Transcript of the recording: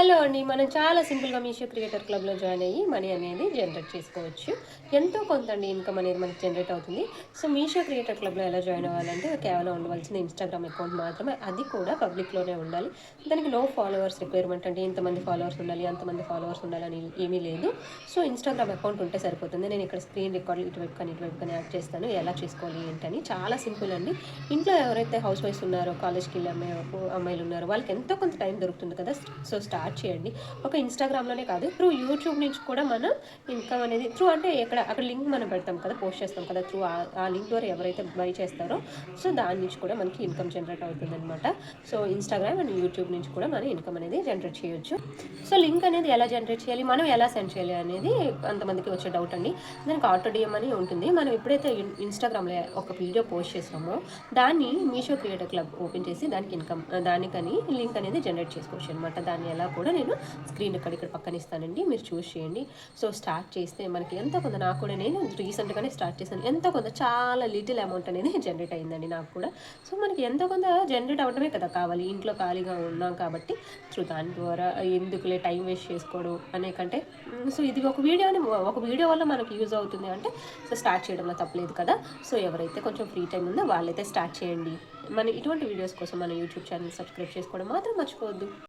Hello అండి. మనం చాలా సింపుల్‌గా మీషో క్రియేటర్ క్లబ్‌లో జాయిన్ అయ్యి మనీ అనేది జనరేట్ చేసుకోవచ్చు. ఎంతో కొంత అండి ఇన్‌కమ్ అనేది మనకి జనరేట్ అవుతుంది. సో, మీషో క్రియేటర్ క్లబ్‌లో ఎలా జాయిన్ అవ్వాలంటే కేవలం ఉండవలసిన ఇన్‌స్టాగ్రామ్ అకౌంట్ మాత్రమే. అది కూడా పబ్లిక్‌లోనే ఉండాలి. దానికి నో ఫాలోవర్స్ రిక్వైర్‌మెంట్ అంటే ఇంతమంది ఫాలోవర్స్ ఉండాలి, అంతమంది ఫాలోవర్స్ ఉండాలని ఏమీ లేదు. సో, ఇన్‌స్టాగ్రామ్ అకౌంట్ ఉంటే సరిపోతుంది. నేను ఇక్కడ స్క్రీన్ రికార్డ్ ఇటువైపు కానీ యాడ్ చేస్తాను. ఎలా చేసుకోవాలి ఏంటని చాలా సింపుల్ అండి. ఇంట్లో ఎవరైతే హౌస్ వైఫ్స్ ఉన్నారో, కాలేజ్‌కెళ్ళే అమ్మాయిలు ఉన్నారో వాళ్ళకి ఎంతో కొంత టైం దొరుకుతుంది కదా! సో, స్టార్ట్ చేయండి. ఒక ఇన్‌స్టాగ్రామ్‌లోనే కాదు త్రూ యూట్యూబ్ నుంచి కూడా మనం ఇన్‌కమ్ అనేది త్రూ అంటే అక్కడ లింక్ మనం పెడతాం కదా! పోస్ట్ చేస్తాం కదా! త్రూ ఆ లింక్ ద్వారా ఎవరైతే బై చేస్తారో సో, దాని నుంచి కూడా మనకి ఇన్‌కమ్ జనరేట్ అవుతుందనమాట. సో, ఇన్‌స్టాగ్రామ్ అండ్ యూట్యూబ్ నుంచి కూడా మనం ఇన్‌కమ్ అనేది జనరేట్ చేయొచ్చు. సో, లింక్ అనేది ఎలా జనరేట్ చేయాలి? మనం ఎలా సెండ్ చేయాలి అనేది కొంతమందికి వచ్చే డౌట్ అండి. దానికి ఆటో డీఎం అని ఉంటుంది. మనం ఎప్పుడైతే ఇన్‌స్టాగ్రామ్‌లో ఒక వీడియో పోస్ట్ చేసామో దాన్ని మీషో క్రియేటర్ క్లబ్ ఓపెన్ చేసి దానికని లింక్ అనేది జనరేట్ చేసుకోవచ్చు అనమాట. దాన్ని ఎలా కూడా నేను స్క్రీన్ ఇక్కడ పక్కన ఇస్తానండి. మీరు చూస్ చేయండి. సో, స్టార్ట్ చేస్తే మనకి ఎంతో కొంత నాకు కూడా నేను రీసెంట్‌గానే స్టార్ట్ చేశాను. ఎంతో కొంత చాలా లిటిల్ అమౌంట్ అనేది జనరేట్ అయిందండి నాకు కూడా. సో, మనకి ఎంతో కొంత జనరేట్ అవ్వడమే కదా కావాలి. ఇంట్లో ఖాళీగా ఉన్నాం కాబట్టి సో, దాని ద్వారా ఎందుకులే టైం వేస్ట్ చేసుకోవడం అనే కంటే సో, ఇది ఒక వీడియో వల్ల మనకి యూజ్ అవుతుంది అంటే సో, స్టార్ట్ చేయడంలో తప్పులేదు కదా! సో, ఎవరైతే కొంచెం ఫ్రీ టైమ్ ఉందో వాళ్ళైతే స్టార్ట్ చేయండి. ఇటువంటి వీడియోస్ కోసం మన యూట్యూబ్ ఛానల్ సబ్స్క్రైబ్ చేసుకోవడం మాత్రం మర్చిపోవద్దు.